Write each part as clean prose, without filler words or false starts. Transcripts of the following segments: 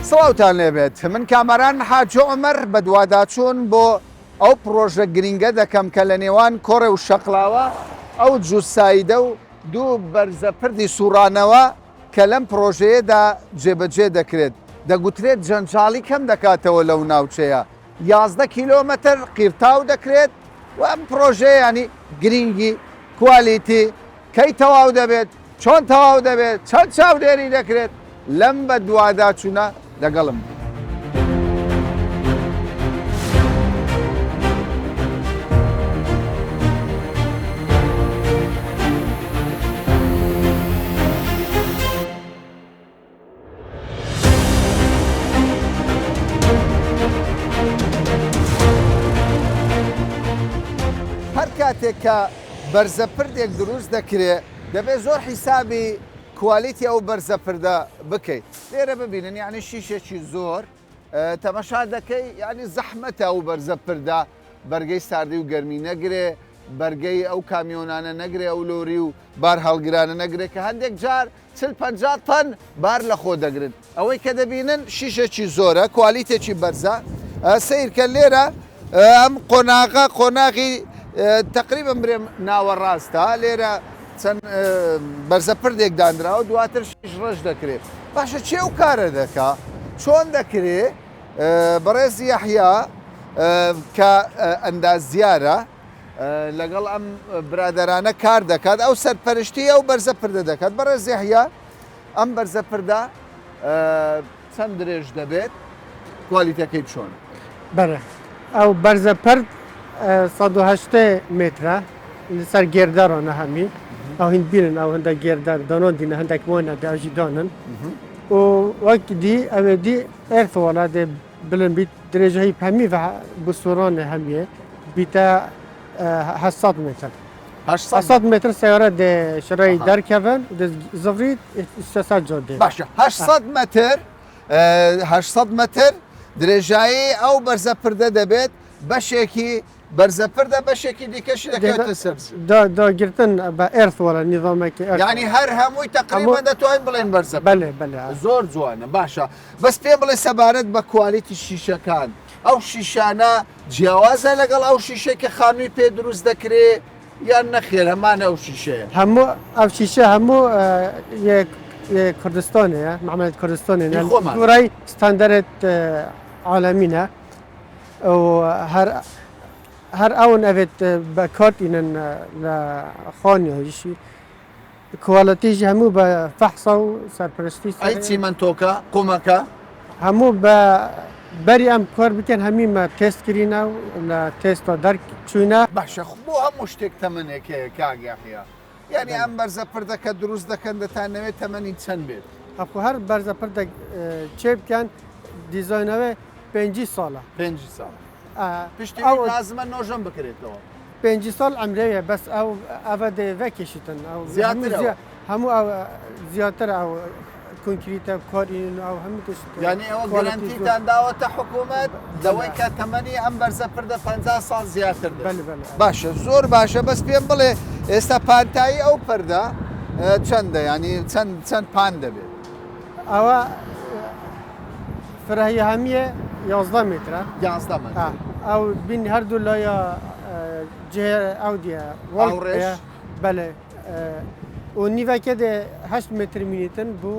سڵاوتان لێبێت من کامەران حاجۆ عومەر بە دوواداچوون بۆ ئەو پرۆژە گرینگە دەکەم کە لە نێوان کۆڕێ و شەقلاوە ئەو جوسایدە و دوو بەرزە پردی سوورانەوە کە لەم پرۆژەیەدا جێبەجێ دەکرێت دەگوترێت جەنجاڵی کەم دەکاتەوە لەو ناوچەیە 11 کیلۆمەتر قیرتاو دەکرێت و ئەم پرۆژەیە ینی گرینگی کوالیتی کەی تەواو دەبێت چۆن تەواو دەبێت چەند چاودێری دەکرێت لەم بە دوواداچوونە لەگەڵم. هەر کاتێک کە بەرزەپردێک دروست دەکرێت دەبێت زۆر حیسابی کوالیتی ئەو بەرزەپردە بکەیت. لێرە ببینن یعنی شیشێکی زۆر تەمەشا دەکەی ینی زەحمەتە ئەو بەرزەپردە بەرگەی ساردی و گەرمی نەگرێ بەرگەی ئەو کامیۆنانە نەگرێ ئەو لۆری و بار هەڵگرانە نەگرێ کە هەندێک جار 40-50 تەن بار لە خۆ دەگرن. ئەوەی کە دەبینن شیشێکی زۆرە کوالیتێکی بەرزە سیرکە لێرە ئەم قۆناغی تقریبا برێم ناوە ڕاستە لێرە چەند بەرزەپردێک دانراوە دواتر شیش ڕەش دەکرێت. باشە چێ و کارە دەکا چۆن دەکرێت بەڕێز یەحیا کە ئەندازیارە لەگەڵ ئەم برادەرانە کار دەکات ئەو سەرپەرشتی ئەو بەرزەپردە دەکات. بەڕێز یەحیا ئەم بەرزەپردە چەند درێژ دەبێت کوالیتەکەی چۆن؟ بەڵێ ئەو بەرزەپرد 180 مترە لەسەر گێردارانە هەمی ئەو هین بینن ئەو هەندە گێردار دانۆدینە هەندێک وۆنە داژی دانن و وەکی دی ئەوێ دی ئێرفۆڵا دێ بلن بیت درێژەی هەمی بسوورانە هەمیە بیتە 800 متر 800 متر سیارە دێ شڕی دەرکەون زڤریت 300 جۆدێ باشە 800 متر 800 متر درێژایی ئەو بەرزەپردە دەبێت بەشێکی بەرزەپردە بەشێکی دیکەشی دەکەوێتە سەر داگرتن بە ئێرفۆڵە نیظامێکی ینی هەر هەمووی تقریبا دەتوانین بڵێن بەرزە بەلێ بەلێ زۆر جوانە. باشە بەس پێ بڵێ سەبارەت بە کوالیتی شیشەکان ئەو شیشانە جیاوازە لەگەڵ ئەو شیشەی کە خانووی پێ دروست دەکرێت یان نەخێر هەمانە ئەو شیشەیە هەموو ئەو شیشە هەموو کوردستانەیە معاملەت کوردستانێ دوورای ستاندەرێت عالەمینە هەر ئەون ئەوێت بە کارتینن لە خانیۆژی کوالەتیژی هەموو بە فەحسا و سەرپەرستی ئەی چیمەنتۆکە قومەکە هەموو بە بەری ئەم کار بکەن هەمیمە تێستکرینە و لە تێستا دەرچوونە. باشە بۆ هەموو شتێک تەمەنێکەیە کاگیاخیا یعنی ئەم بەرزەپردەکە دروست دەکەن دەتانەوێت تەمەنی چەند بێت؟ ئەخۆ هەر بەرزەپردە چێ بکەن دیزاینەوە 5 ساڵە 5 ساڵ پشتی لازمە نۆژەم بکرێتەوە 5 ساڵ ئەمرەیە بەس ئەو ئەوە دەڤەکێشتن هەموو ئەو زیاتر ئەو کۆنکریتە کارین ئەو هەموو ینی ئەوە گەرانتیتان داوەتە حکوومەت دەوەی کە تەمەنی ئەم بەرزەپردە 50 ساڵ زیاتر باشە زۆر باشە بەس پێم بڵێ ئێستا پانتایی ئەو پەردە چەندە ینی چەند پان دەبێت؟ ئەوە فرەهی هەمیە 11 مترە 11 متر ئەو بین هەردوو لایە جێ ئەو دیە وەڵڕێژ بەلێ و نیڤەکە دێ 8 متر مینیتن بۆ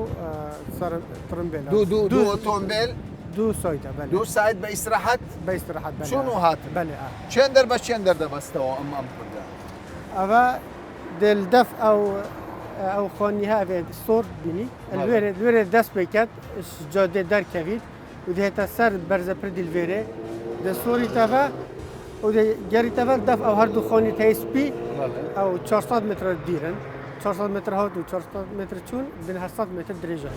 ترمبێل دوو ئۆتۆمبیل دوو سایتە بەلێ دوو سایت بە ئیستراحەت بە ئیستراحەت چۆن و هات بەلێ چێن دەر بە چێن دەردەبەستەوە ئەم پردە ئەوە دڵدەف ئەو خۆنیها ئەوێ سۆر بینی لێرێ دەست بکات جادێ دەرکەویت و دێتە سەر بەرزەپردی لێرێ دە سۆری تەڤە و گەریتەڤە دەف ئەو هەردوو خۆنی تەیسپی ئەو 400 متر دیرن 400 متر هات و 400 متر چوون بن 800 متر درێژە.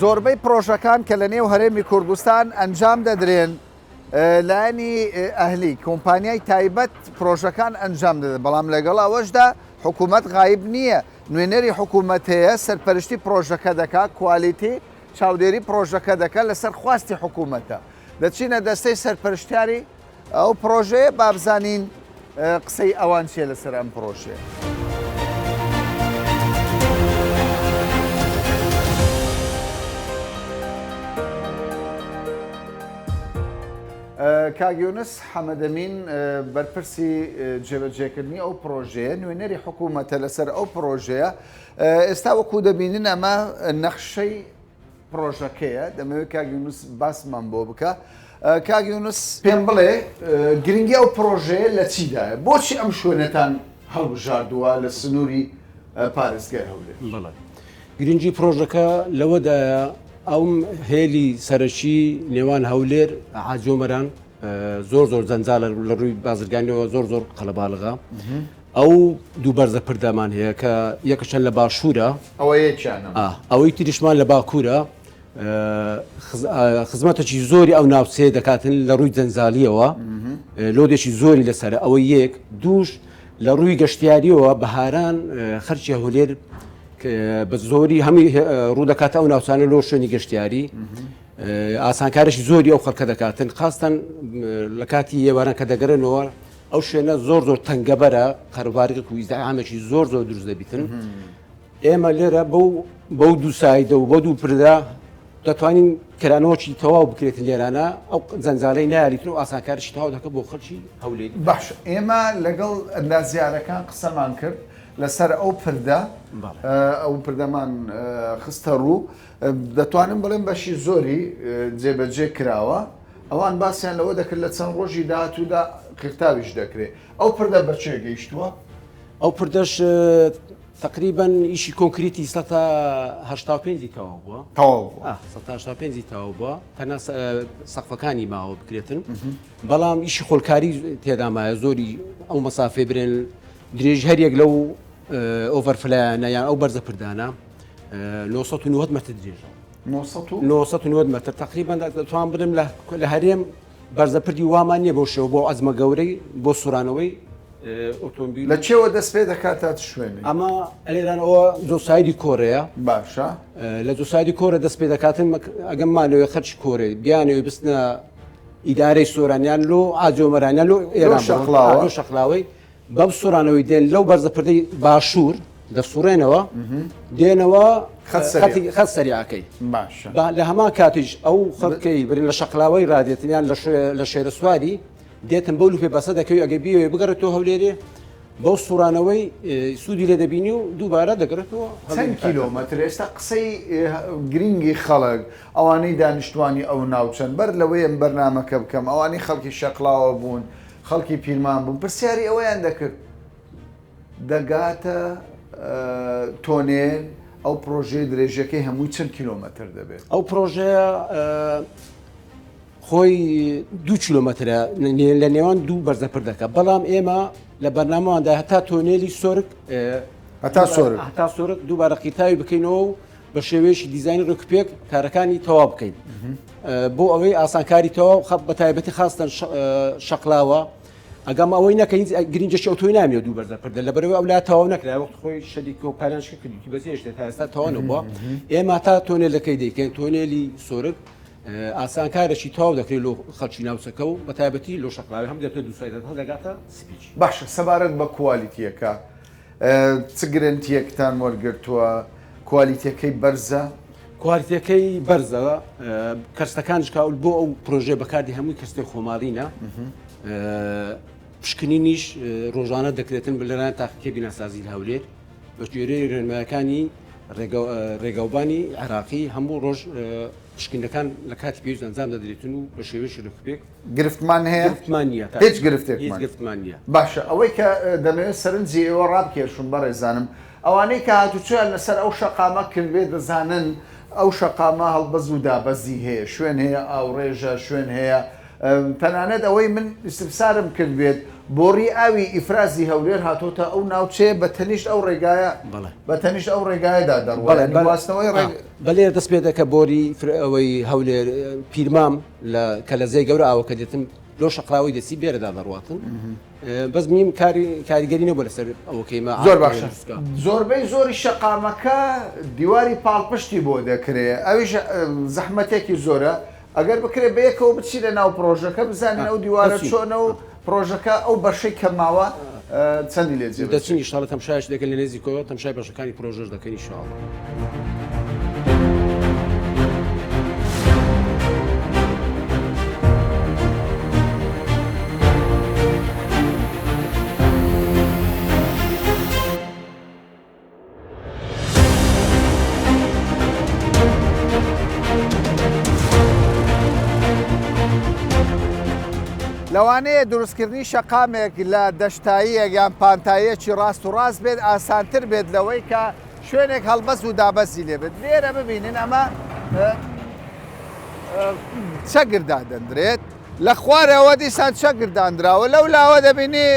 زۆربەی پرۆژەکان کە لە نێو هەرێمی کوردستان ئەنجام دەدرێن لانی ئەهلی کۆمپانیای تایبەت پرۆژەکان ئەنجام دەدەن بەڵام لەگەڵ ئەوەشدا حکوومەت غایب نییە نوێنەری حکوومەت هەیە سەرپەرشتی پرۆژەکە دەکات کوالیتی چاودێری پرۆژەکە دەکات لەسەر خواستی حکوومەتە دەچینە دەستەی سەرپەرشتیاری ئەو پرۆژەیە بابزانین قسەی ئەوان چێ لەسەر ئەم پرۆژەیە. کاگیۆنس حەمەدەمین بەرپرسی جێبەجێکردنی ئەو پرۆژەیە نوێنەری حکوومەتە لەسەر ئەو پرۆژەیە ئێستا وەکو دەبینن ئەمە نەخشەی پرۆژەکەیە دەمەوێت کاگیۆنس باسمان بۆ بکە کاگیۆنس پێم بڵێ گرنگی ئەو پرۆژەیە لە چیدایە بۆچی ئەم شوێنەتان هەڵبژاردووە لە سنووری پارێزگای هەولێر بەڵێ گرنگی پرۆژەکە لەوەدایە ئەوم هێلی سەرەکی نێوان هەولێر حاجۆمەران زۆر زەنجالە لە ڕووی بازرگانیەوە زۆر قەلەباڵغا ئەو دوو بەرزە پردەمان هەیە کە یەکەشەن لە باشوورە ئەوە یەکیانە ئەوەی تریشمان لە باکوورە خزمەتێکی زۆری ئەو ناوچەیە دەکاتن لە ڕووی جەنجالیەوە لۆدێکی زۆری لەسەرە ئەوە یەک دووش لە ڕووی گەشتیاریەوە بەهاران خەرچی هەولێر بە زۆری هەمی ڕوو دەکاتە ئەو ناوچانە لۆ شوێنی گەشتیاری ئاسانکارێکی زۆری ئەو خەڵکە دەکاتن خاستن لە کاتی ئێواران کە دەگەرنەوە ئەو شوێنە زۆر تەنگەبەرە قەرەبارێک و ئیزدەعامێکی زۆر دروست دەبیتن ئێمە لێرە بەو دوو سایدە و بە دوو پردا دەتوانین کرانەوەکی تەواو بکرێتن لێرانە ئەو جەنجالەی نایاریتن و ئاسانکاریشی تەواو دەکە بۆ خەڵکی هەولێری باش ئێمە لەگەڵ ئەندازیارەکان قسەمان کرد لەسەر ئەو پردە ئەو پردەمان خستە ڕوو دەتوانم بڵێن بەشی زۆری جێبەجێ کراوە ئەوان باسییان لەوە دەکرد لە چەند ڕۆژی داهاتوودا قیرتاویش دەکرێت ئەو پردە بەچێ گەیشتووە ئەو پردەش تقریبان ئیشی کۆنکریتی 1970 تەواو بووە تەواو 1970 تەواو بووە تەنها سەقفەکانی ماوە بکرێتن بەڵام ئیشی خۆلکاری تێدامایە زۆری ئەو مەسافێ برێن درێژ هەرێک لەو ئۆڤەرفلایانە یان ئەو بەرزە پردانە 990 مەتر درێژە 990 مەتر تقریبان دەتوان برم لە هەرێم بەرزەپردی وامان نییە بۆ شێوە بۆ عەزمە گەورەی بۆ سوورانەوەی ئۆتۆمبیل لە چێوە دەست پێ دەکاتات شوێنی ئەمە ئەلێرانەوە جۆسایدی کۆرەیە باشە لە جۆسایدی کۆرە دەست پێ دەکاتن ئەگەم مانەوەی خەرچی کۆرە بیانەوەی بستنە ئیدارەی سۆرانیان لۆ ئاجۆمەرانیان لۆ ئێران شەقلاوەی بەم سوورانەوەی دێن لەو بەرزەپردەی باشوور دەسوڕێنەوە دێنەوە خەت سەریعەکەی باشە لە هەمان کاتیش ئەو خەڵکەی برن لە شەقلاوەی ڕادێتنیان لە شێرە سواری دێتن بەو لوپێ بەسە دەکەوی ئەگە بیوێ بگەڕێتەوە هەولێرێ بەو سوورانەوەی سوودی لێ دەبینی و دووبارە دەگرێتەوە چەند کیلۆمەتر ئێستا قسەی گرنگی خەڵک ئەوانەی دانیشتوانی ئەو ناوچەند بەر لەوەیە بەرنامەکە بکەم ئەوانەی خەڵکی شەقلاوە بوون خەڵکی پیرمان بوون پرسیاری ئەوەیان دەکرد دەگاتە تۆنێل ئەو پرۆژەی درێژەکەی هەمووی چەند کیلۆمەتر دەبێت ئەو پرۆژەیە خۆی 2 کیلۆمەترە لە نێوان دوو بەرزەپر دەکات بەڵام ئێمە لە بەرنامەواندا هەتا تۆنێلی سۆرک هەتا سۆرک دووبارە قیتاوی بکەینەوە و بە شێوەیەشی دیزایانی ڕکوپێک کارەکانی تەواو بکەین بۆ ئەوەی ئاسانکاری تەواو بە تایبەتی خاستن شەقلاوە ئەگەم ئەوەی نەکەین گرنجەشی ئەوتۆی نامێت دوو بەرزەپردە لەبەرەوەی ئەو لا تەواو نەکرا وەخت خۆی شەریک و پالانشکە کردی بەزێشتێت تا ئێستا تەواو بووە ئێمە تا تۆنێلەکەی دەیکەین تۆنێلی سۆرک ئاسانکارێکی تەواو دەکرێت لۆ خەڵکی ناوچەکە و بە تایبەتی لۆ شەقلاوی هەم دەتێت دووسایدە هەڵدەگاتە سپیچ باشە سەبارەت بە کوالیتیەکە چ گرنتیەکتان وەرگرتووە کوالیتیەکەی بەرزە کوالیتیەکەی بەرزە کەرسەکانش کاول بۆ ئەو پرۆژێ بەکاردی هەمووی کەستێ خۆماڵینە پشکنینیش ڕۆژانە دەکرێتن بلەران تاقیکە بیناسازی لە هەولێر بە گوێرەی ڕێنمایەکانی ڕێگاوبانی عراقی هەموو ڕۆژ پشکنەکان لە کاتی پێویست ئەنجام دەدرێتن و بە شێوەیەکی ڕکوپێک گرفتمان هەیە گرفتمان نییە هیچ گرفتێکمان نییە باشە ئەوەی کە دەمەوێت سەرنجی ئێوە ڕابکێشون بەڕێزانم ئەوانەی کە هاتوچۆیان لەسەر ئەو شەقامە کردوێ دەزانن ئەو شەقامە هەڵبەز و دابەزی هەیە شوێن هەیە ئاوڕێژە شوێن هەیە تەنانەت ئەوەی من استفسارم کرد بێت بۆڕی ئاوی ئیفرازی هەولێر هاتۆتە ئەو ناوچێ بە تەنیشت ئەو ڕێگایە بە تەنیشت ئەو ڕێگایەدا دەڕواستنەوەی بەلێر دەست پێ دەکە بۆری ئەوەی هەولێر پیرمام لە کەلەزەی گەورە ئاوە کە دێتم لۆ شەقلاوی دەسی بێرەدا دەڕواتن بەس میم کاریگەری نەبوو لەسەر ئەوە کەیمە زۆر باشە زۆربەی زۆری شەقامەکە دیواری پاڵپشتی بۆ دەکرێت ئەویش زەحمەتێکی زۆرە ئەگەر بکرێت بەیەکەوە بچی لە ناو پرۆژەکە بزانین ئەو دیوارە چۆنە و پرۆژەکە ئەو بەشەی کەماوە چەندی لێ جێ دەچین ئینشاڵڵا تەماشایش دەکەن لە نێزیکەوە تەماشای بەشەکانی پرۆژەش دەکەن ئینشاڵڵا. لەوانەیە دروستکردنی شەقامێک لە دەشتاییەک یان پانتاییەکی ڕاست و ڕاست بێت ئاسانتر بێت لەوەی کە شوێنێک هەڵبەست و دابەزی لێ بێت لێرە ببینین ئەمە چەگردا دەندرێت لە خوارەوە دیسان چەگرداندراوە لەو لاوە دەبینی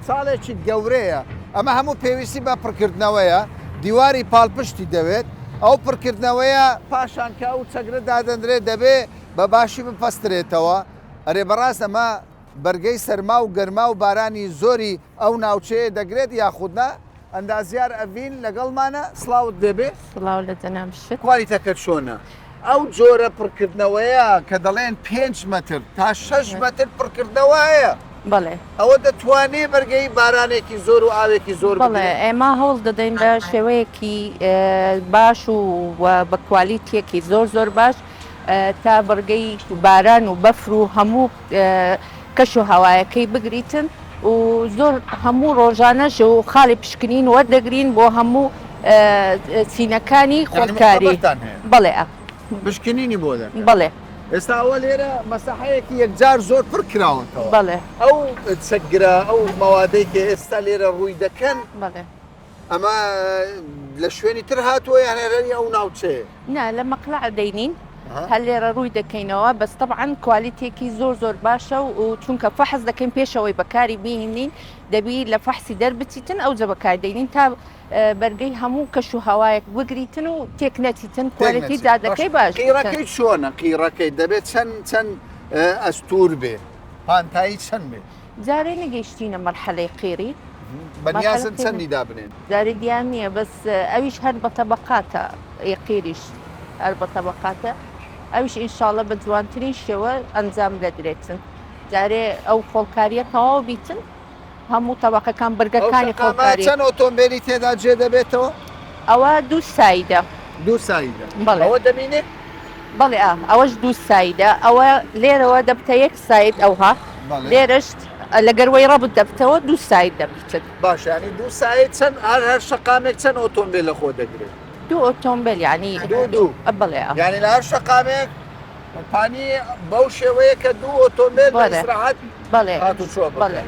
چاڵێکی گەورەیە ئەمە هەموو پێویستی بە پڕکردنەوەیە دیواری پاڵپشتی دەوێت ئەو پڕکردنەوەیە پاشانکە و چەگرە دادەندرێت دەبێ بە باشی بپەسترێتەوە ئەرێ بەڕاست ئەمە بەرگەی سەرما و گەرما و بارانی زۆری ئەو ناوچەیە دەگرێت یاخودنا ئەندازیار ئەڤین لەگەڵمانە سڵاوت دەبێت سڵاو لە جەناب شت کوالیتەکەت چۆنە ئەو جۆرە پڕکردنەوەیە کە دەڵێن 5 متر تا 6 متر پڕکردنەوە هەیە بەڵێ ئەوە دەتوانێت بەرگەی بارانێکی زۆر و ئاوێکی زۆر بەڵێ ئێمە هەوڵ دەدەین بە شێوەیەکی باش و بە کوالیتیەکی زۆر باش تا بەرگەی باران و بەفر و هەموو کەش و هەوایەکەی بگریتن و زۆر هەموو ڕۆژانەش و خاڵی پشکنین وەردەگرین بۆ هەموو سینەکانی خۆکاری بەڵێ بشکنینی بۆ دەکەن بەڵێ ئێستا ئەوە لێرە مەساحەیەکی یەکجار زۆر پڕ کراوەتەوە بەڵێ ئەو چەگرە ئەو مەوادەی کە ئێستا لێرە ڕووی دەکەن بەڵێ ئەمە لە شوێنی تر هاتووە یان هێرەی ئەو ناوچەیە نا لە مەقلع دەینین هەل لێرە ڕووی دەکەینەوە بەس طبعاً کوالیتێکی زۆر باشە و چونکە فەحز دەکەین پێشەوەی بەکاری بهێنین دەبی لە فەحسی دەربچیتن ئەو جە بەکار دەینین تا بەرگەی هەموو کەش و هەوایەک بگریتن و تێک نەچیتن کوالیتی دادەکەی باش قیڕەکەی چۆنە قیڕەکەی دەبێت چەند ئەستور بێ پانتایی چەند بێ جارێ نەگەیشتینە مەرحەلەی قیری بەنیازن چەندی دابنێن جارێ دیان نییە بەس ئەویش هەر بە تەبەقاتە قیریش هەر بە تەبەقاتە ئەویش ئینشاڵە بە جوانترین شێوە ئەنجام دەدرێتن جارێ ئەو خۆڵکاریە تەواو بیتن هەموو تەبەقەکان بەرگەکانی خۆڵکاری چەند ئۆتۆمبیلی تێدا جێ دەبێتەوە ئەوە دوو سایدە دوو سایدە بەڵێ ئەوە دەبینێت بەڵێ ئەوەش دوو سایدە ئەوە لێرەوە دەبتە یەک ساید ئەوها لێرەشت لەگەروەی ڕەبت دەبتەوە دوو ساید دەبیتن باش ینی دوو سایت چەند هەر شەقامێک چەند ئۆتۆمبیل لە خۆ دەگرێت دوو ئۆتۆمبیل ینی دوو بڵێ یعنی لە هەر شەقامێک پانی بەو شێوەیە کە دوو ئۆتۆمبیل بەسرعات بەڵێ هاتوچۆ بەڵێ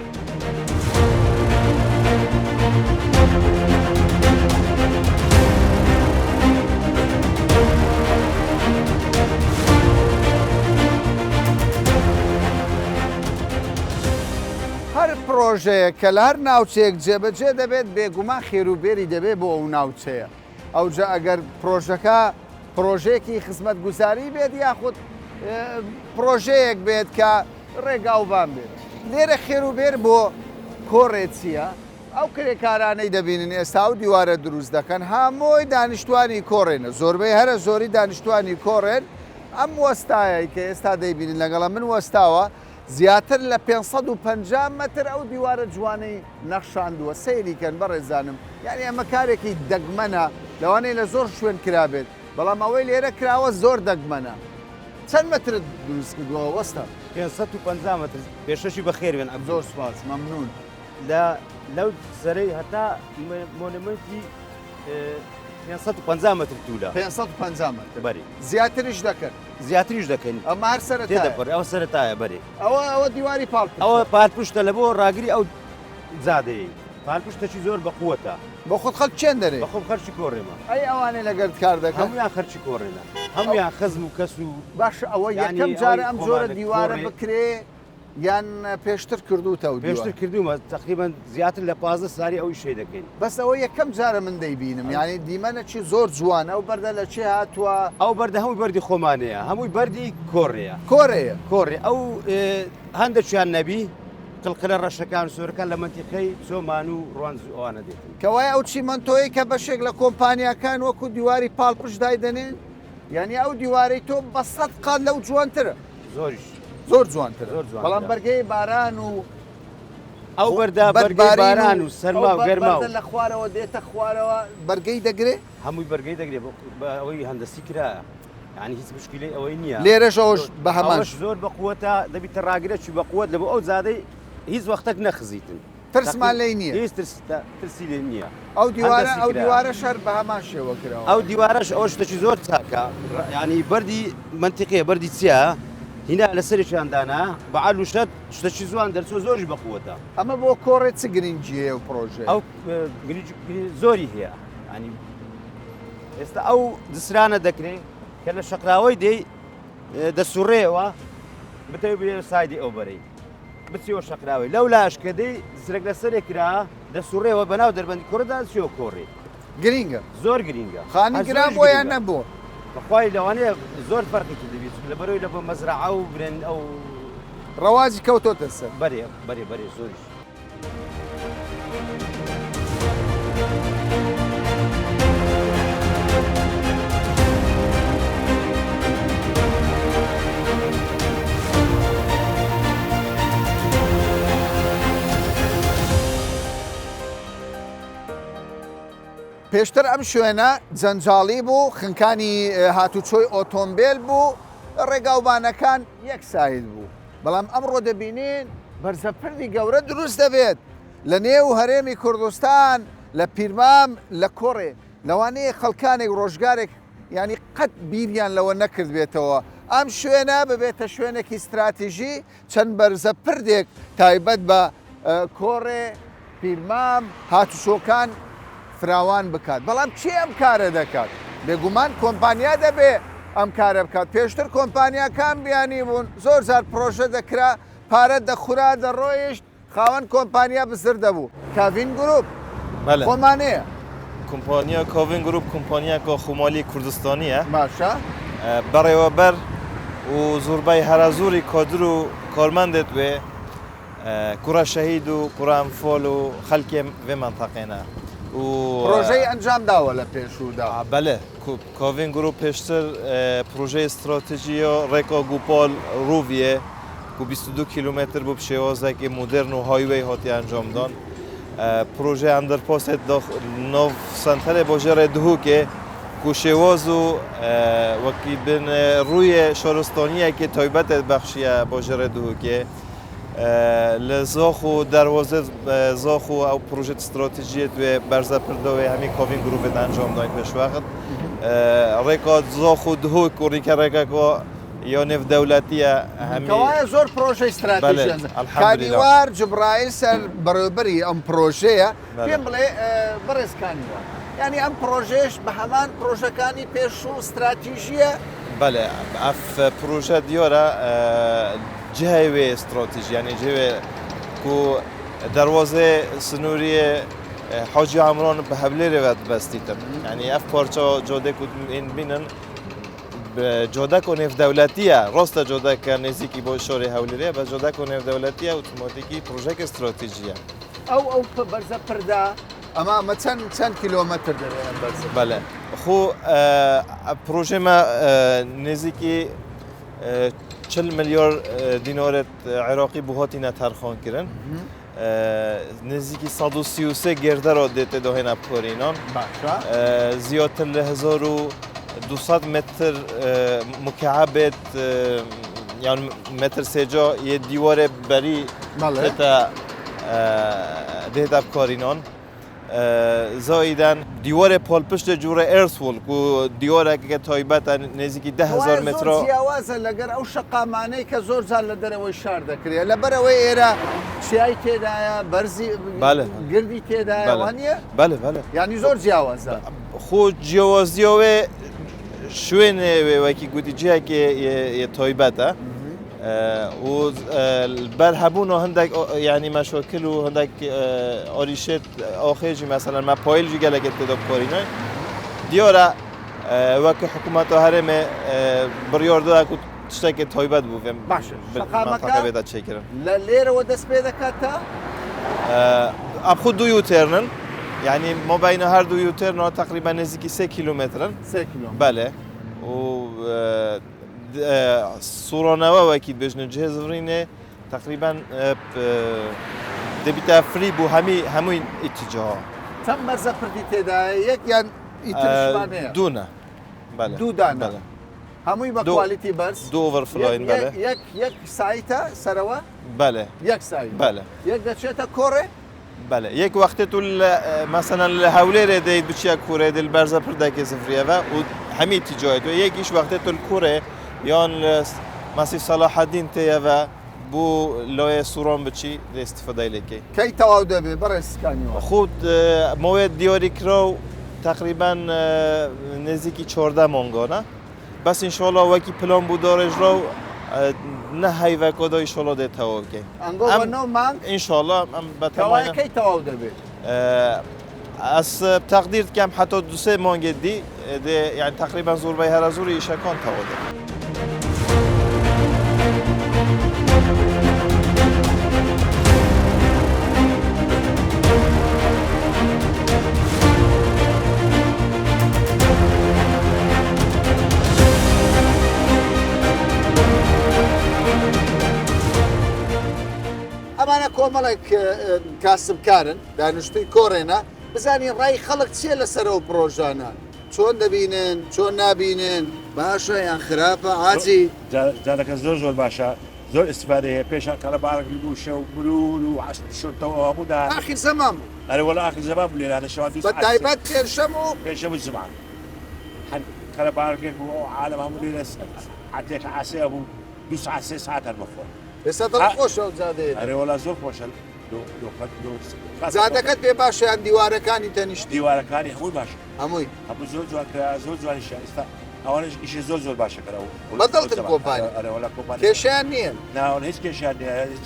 هەر پرۆژەیە کە لە هەر ناوچەیەک جێبەجێ دەبێت بێگومان خێروبێری دەبێت بۆ ئەو ناوچەیە ئەوجا ئەگەر پرۆژەکە پرۆژەیەکی خزمەت گوزاری بێت یاخود پرۆژەیەک بێت کە ڕێگاوبان بێت لێرە خێروبێر بۆ کۆڕێچیە ئەو کرێکارانەی دەبینن ئێستا و دیوارە دروست دەکەن هەمووی دانیشتوانی کۆڕێنە زۆربەی هەرە زۆری دانیشتوانی کۆڕێن ئەم وەستایە کە ئێستا دەیبینین لەگەڵە من وەستاوە زیاتر لە 550 متر ئەو دیوارە جوانەی نەخشاندووە سەیریکەن بەڕێزانم یعنی ئەمە کارێکی دەگمەنە لەوانەیە لە زۆر شوێن کرابێت بەڵام ئەوەی لێرە کراوە زۆر دەگمەنە چەند متر دروست کردووە وەستا 550 متر پێشەشی بەخێرێن زۆر سپاس مەمنون لەو سەرەی هەتا مۆنمنتی 550 متر توولە 550 متر بەری زیاتریش دەکەن زیاتریش دەکەن ئەمە هەر سەرەتا تێدەپەڕ ئەوە سەرەتایە بەری ئەوە دیواری پاڵپشت ئەوە پاڵپشتە لە بۆ ڕاگری ئەو زادەیە پاڵپشتەکی زۆر بەقووەتە بۆ خۆت خەڵک چێن دەرێ بەخۆم خەرچی کۆڕێمە ئەی ئەوانەی لەگەرت کار دەکەن هەمویان خەرچی کۆڕێنە هەمویان خەزم و کەس و باش ئەوە یەکەم جارە ئەم زۆرە دیوارە بکرێ یان پێشتر کردوتەوە پێشتر کردومە تقریبان زیاتر لە 15 ساری ئەوی شێ دەکەین بەس ئەوە یەکەم جارە من دەیبینم یعنی دیمەنەکی زۆر جوانە ئەو بەردە لە چێ هاتووە ئەو بەردە هەمووی بەردی خۆمانەیە هەمووی بەردی کۆڕەیە کۆرەیە کۆڕێ ئەو هەندێکیان نەبی قلقلە ڕەشەکان سۆرەکان لە منتیقەی چۆمان و ڕوانز ئەوانە دێتن کەوایە ئەو چیمەنتۆیی کە بەشێک لە کۆمپانیاکان وەکو دیواری پاڵپشت دایدەنێن یعنی ئەو دیوارەی تۆ بە 100 قات لەو جوانترە زۆریش زۆر جوانتر زۆر جوانترە. بەڵام بەرگەی باران و ئەو بەردا بەرگەی باران و سەرما و گەرما و لە خوارەوە دێتە خوارەوە بەرگەی دەگرێ هەمووی بەرگەی دەگرێت ئەوەی هەندسی کرایە ینی هیچ مشکلەی ئەوەی نییە لێرەش ئەوش بە هەمان ئەوەش زۆر بە قووەتە دەبیتە ڕاگرە چی بە قووەت لەبوو ئەو زادەی هیچ وەختێک نەخزیتن ترسمان لێی نییە هیچ ترسی لێ نییە ئەو دیوارە شەر بە هەمان شێوە کرەوە ئەو دیوارەش ئەوە شتێکی زۆر چاکە ینی بەردی منتیقەیە بەردی چییە هینا لەسەرشاندانا بەعال و شت شتێکی زوان دەرچوە زۆریش بە قووەتە ئەمە بۆ کۆڕێت چ گرنگجیە و پرۆژێ ئەو زۆری هەیە ینی ئێستا ئەو دسرانە دەکرێت کە لە شەقراوەی دەی دەسوڕێەوە بتەوی بێ سایدی ئەو بەرەی بچیەوە شەقراوی لەو لاش کە دەی زرێک لەسەرێک کرا دەسوڕێەوە بەناو دەربەندی کوڕدا چیەوە کۆڕێ گرینگە زۆر گرینگە خانی گران بۆیان نەبووە بەخوای لەوانەیە زۆر فەرقێکی دەبێت لە بەرەوەی لە بۆ مەزرعە و برێن ئەو ڕەوازی کەوتۆتە سەر بەرێ زۆریش پێشتر ئەم شوێنە جەنجاڵی بوو خنکانی هاتوچۆی ئۆتۆمبیل بوو ڕێگاوبانەکان یەک ساید بوو بەڵام ئەمڕۆ دەبینین بەرزەپردی گەورە دروست دەبێت لە نێو هەرێمی کوردستان لە پیرمام لە کۆڕێ لەوانەیە خەڵکانێک ڕۆژگارێک ینی قەت بیریان لەوە نەکرد بێتەوە ئەم شوێنە ببێتە شوێنێکی استراتیژی چەند بەرزەپردێک تایبەت بە کۆڕێ پیرمام هاتوچۆکان فراوان بکات بەڵام چی ئەم کارە دەکات بێگومان کۆمپانیا دەبێ ئەم کارە بکات پێشتر کۆمپانیاکان بیانی بوون زۆر زار پرۆژە دەکرا پارە دەخورا دەڕۆیشت خاوەن کۆمپانیا بزر دەبوو کاڤین گروپ خۆمانەیە کۆمپانیا کاڤین گروپ کۆمپانیاکە خۆمالی کوردستانیە باشە بەڕێوەبەر و زۆربەی هەرازووری کادر و کارمەندێت وێ کوڕە شەهید و کوڕە ئەمفۆل و خەڵکێ وێ منتەقێنە پرۆژەی ئەنجام داوە لە پێشودا بەڵێ کاڤین گروپ پێشتر پرۆژەی استراتژیە ڕێکا گوپال ڕوویە و 22 کیلومتر بۆ شێوازێکی مدرن و هایوێ هاتی ئەنجامدان پرۆژه ئەندەرپاسێت نۆڤ سنتەرێ بۆ ژێرێ دهوکێ و شێواز و وەکی بن ڕوویە شارستانیەکی تایبەتێت بەخشیە بۆ ژێرێ دهوکێ لە زاخ و دەواازە زاخ و ئەو پرۆژێت استراتیژیت وێ بەرزەپردەوەی هەمی کاڤین گروپێت ئەنجام داین پێشوەقت ڕێکا زاخ و دهوک و ڕیکە ڕێگەکە یا نێودەوڵەتیە هەمیکەوایە زۆر پرۆژەی استراتیژی کادیوار جبرائیل سەر بەڕێوەبەری ئەم پرۆژەیە پێم بڵێ بەڕێزکانیوە یعنی ئەم پرۆژێش بە هەمان پرۆژەکانی پێش و استراتیژیە بەڵێ ئەف پرۆژە دیۆرە جهەی وێ استراتیژی یعنی جێوێ و دەواازێ سنووریە حاجی عمران بە هەولێرێوێت بەستیتم ینی ئەف پارچە جۆدێک و بینن جۆدەک و نێودەوڵەتیە ڕاستە جۆدەکە نزیکی بۆ شۆری هەولێرێ بە جۆدەک و نێودەوڵەتیە ئۆتۆماتیکی پرۆژێک استراتیژیە ئەو بەرزەپردا ئەمە چەند کیلۆمەتر دەوێت بەرز بەڵێ خۆ پرۆژێمە نزیکی 40 ملیۆر دینارێت عێراقی بۆ هاتینە تەرخانکردن نزیکی 133 گێردەرە دێتە داهێنە بکارێنان زیاتر لە 1200 متر مکعبێت یان متر سێجا یە دیوارێ بەری دێتە بکارێنان زایدن دیوار پالپشت جوره ئێرسوڵک و دیوارێکە تایبەتە نزیکی 10,000 متر جیاوازە لەگەر ئەو شەقامانەی کە زۆر جار لە دەرەوەی شار دەکرێت لەبەرەوەی ئێرە چیای تێدایە بەرزی گردی تێدایە وانە بەڵێ ینی زۆر جیاوازە خۆ جیاوازیەوە شوێنێ وەکی گوتی جیاکێ تایبەتە و بەر هەبوون و هەندێک ینی مەشۆکل و هەندێک ئۆریشێت ئاخێژی مەسەلەن مە پایلژی گەلێکێت تێدا بکارێنن دیۆرە وەکە حکوومەتە هەرێمێ بڕیاردەدا شتێکی تایبەت بوو باشە. شەقامەکە؟ منطقەبێدا چێکردن لە لێرەوە دەست پێ دەکات تا ئەخود دوو یوتێرنن یعنی مۆبینە هەردوو یوتێرنەوە تقریبا نزیکی 3 کیلومترن 3 کیلۆمتر. بەێ و سوڕۆنەوەوەکی بێژنە جێزڕینێ تقریبا دەبیتە فری بوو هەمووی ئیتیجا چەند بەرزە پردی تێدایە یەک یان ئیترشمانەیە دوونە دوو دانە هەمووی بە کوالیتی بەرز دوو ئۆڤەرفلۆین بەێ یەک سایتە سەرەوە بەێ یەک سایت بەێ یەک دەچێتە کۆڕێ بەێ یەک وەختێت و مەسەنەن لە هەولێرێ دەیت بچیە کوورێ دل بەرزە پرداکی زفریەوە و هەمی تیجایێت و یەکیش وەختێت کوورێ یان مەسی سەلاحەدین تێەوە بوو لۆیە سوڕۆن بچی دەستفەدای لێکەی کەی تەواو دەبێ بەڕێزەکانیەوە خود مۆێت دیۆری کرا و تقریبا نزیکی 14 مۆنگۆنە بەس ئینشۆڵە وەکی پلۆن بوو دۆڕێژرا و نە هەیڤەکۆدا ئیشۆڵە دێتەوە بکەین ئەنگۆ مانگ ئینشۆڵە ئەم بەتەوایە کەی تەواو دەبێت ئەس تەقدیر کەم حتۆ دوسێ مۆنگێت دی یعنی تقریبا زۆربەی هەرە زۆری ئیشەکان تەواو دەبێت ئەمانە کۆمەڵێک کاسبکارن دانیشتووی کۆڕێنە بزانین ڕای خەڵک چیە لەسەرەوە پرۆژانە چۆن دەبینن چۆن نابینن باشە یان خراپە ئاجی جارەکە زۆر باشە زۆر ئستفادە هەیە پێشان کەڵە بارێک بوو شە و برون و شتەوە هەموودا ئاخیر زەمام ئەرە وەڵا ئاخر زەمان بوو لێرانە شەوان بە تایبەت پێشەم و پێشەم زمان کەلە بارێک بوو ئەو عالەم هەموو لێرە عاتێک عاسەیە بوو 2 ساعت 3 ساعت هەربەخۆ ئێستا دڵخۆشە و جادەیە ئەرێ وەڵا زۆر خۆشە زادەکەت پێ باشە یان دیوارەکانی تەنیشتی دیوارەکانی هەمووی باشە هەمووی هەموو زۆر جوانکرا زۆر جوانی شارستا ئەوانش ئیشی زۆر باشە کراوە بەدڵتن کۆمپانی ئەرێوەلا کۆمپانی کێشیان نییە ناوە هیچ کێشیان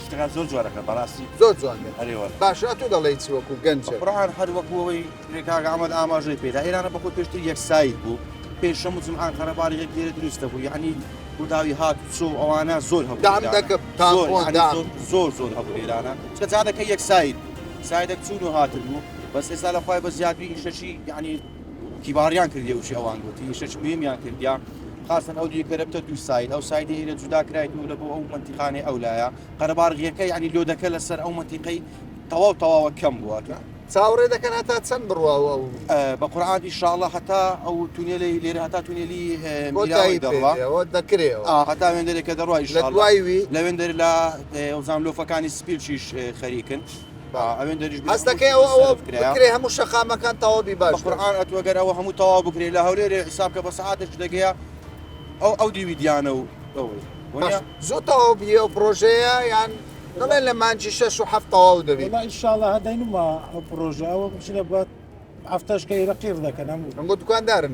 شتەکان زۆر جوانەکە بەڕاستی زۆر جوان ئەرێوە باشە تو دەڵێی چی وەکو گەنجە ڕان هەر وەکوەوەی ڕێکاگە ئەمەد ئاماژەی پێدا ئێرانە بەخۆ پێشتر یەک سایت بوو پێشەم و جمعان خەرەباری یەک لێرە دروستە بوو یعنی ڕووداوی هات چۆ ئەوانە زۆر هەبوو دام دەکە زۆر هەبوو ئێرانە چکە جادەکە یەک سایدێک چون و هاتر بوو بەس ئێستا لە خوای بە زیادوی ئیشەشی یعنی کیباریان کردی وشی ئەوان گوتی ئیشەش مهمیان کردیا خاصن ئەو دیکەرە بتە دوو سایت ئەو سایدی هێرە جودا کرایتەوە لە بۆ ئەو منتیقانەی ئەولایە قەرەباڕغیەکە یعنی لۆدەکە لەسەر ئەو منتیقەی تەواوە کەم بووە چاوەڕێ دەکەن هەتا چەند بڕواوە و بە قورعان ئینشاءالله هەتا ئەو تونێلی لێرە هەتا تونێلی میراوی دەڕوا دەکرێەوە هەتا وێندەرێکە دەڕوا لە دوایوی لە وێندەر لە ئەوزان لۆفەکانی سپیلچیش خەریکن ئەوێن دەریش هەست دەکەی ئەوە بکرێ هەموو شەقامەکان تەواوی باش قورعان ئەتوەگەر ئەوە هەموو تەواو بکرێ لە هەولێرێ حسابکە بە سەعاتێک دەگەیە ئەو دیوی دیانە و زۆر تەواو بیە و پرۆژەیە یان دەڵێن لە مانجی 6 و 7 تەواو دەبێت ئینشاءالله هەدەینمە ئەو پرۆژە ئەوە بچینە بە هەفتەشکەی ڕقیر دەکەن هەموو دوکاندارن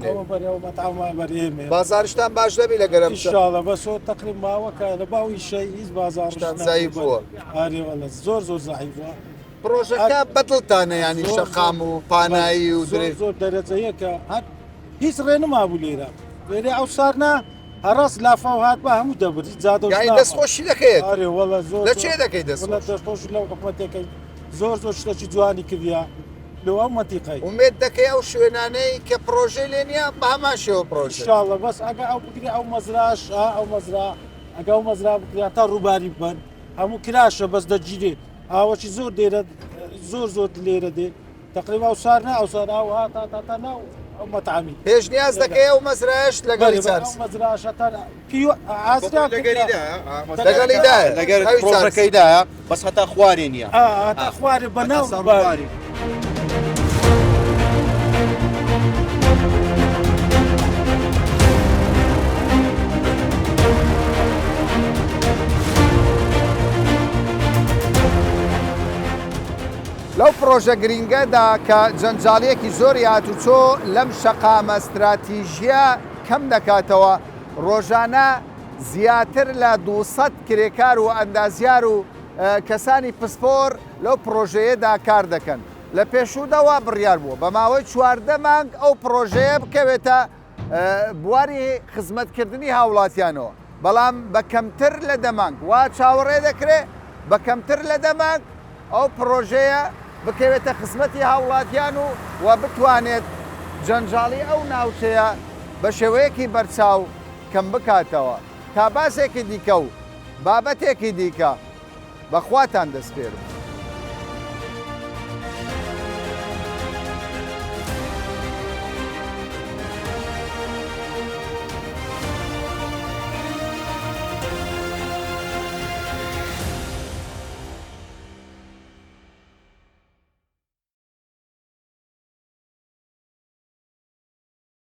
بەرێمێ بازارشتان باش دەبی لە گەرم ئینشاءالله بەسۆ تەقریب ماوەکە لە باوی شەی هیچ بازارشتان زایی بووە زۆر زەعیفە پرۆژەکە بەدڵتانە ینی شەقام و پانایی و درێ زۆر دەرەجەیە کە هیچ ڕێنما بوو لێرە وێرە ئەو سارنا هەڕاست لافا و هات بە هەموو دەبری جادە دەستخۆشی دەکەێت وەڵە زۆر لە چێ دەکەی دەستخۆش لەو حکومەتێکەکەی زۆر شتێکی جوانی کردیا لەو ئەو مەتیقەی ومێت دەکەی ئەو شوێنانەی کە پرۆژەی لێنە بە هەمان شێوە پرۆژە ئینشاءالله بەس ئەگە ئەو بگری ئەو مەزراش ئەو مەزرا ئەگە ئەو مەزرا بکریا تا ڕووباری بن هەموو کراشە بەس دەگیرێ ئاوەکی زۆر دێرە زۆر لێرە دێ تقریبا ئەو سارنا ئەو سار ئاو هاتا ناو ئەو مەتعامی پێش نیاز دەکەی ئەو مەزرایش لەگەڵی لەگەر پرۆژەکەیدایە بەس هەتا خوارێ نییە هەتا خوارێ بەناو لەو پرۆژە گرینگەدا کە جەنجاڵیەکی زۆری هاتوچۆ لەم شەقامە استراتیژیە کەم دەکاتەوە ڕۆژانە زیاتر لە 200 کرێکار و ئەندازیار و کەسانی پسپۆر لەو پرۆژەیەدا کار دەکەن لە پێشوودەوە بڕیار بووە بە ماوەی 14 مانگ ئەو پرۆژەیە بکەوێتە بواری خزمەتکردنی هاوڵاتیانەوە بەڵام بە کەمتر لە دەمانگ وا چاوەڕێ دەکرێت بە کەمتر لە دەمانگ ئەو پرۆژەیە بکەوێتە خزمەتی هاوڵاتیان و بتوانێت جەنجاڵی ئەو ناوچەیە بە شێوەیەکی بەرچاو کەم بکاتەوە تا باسێکی دیکە و بابەتێکی دیکە بەخواتان دەسپێرم.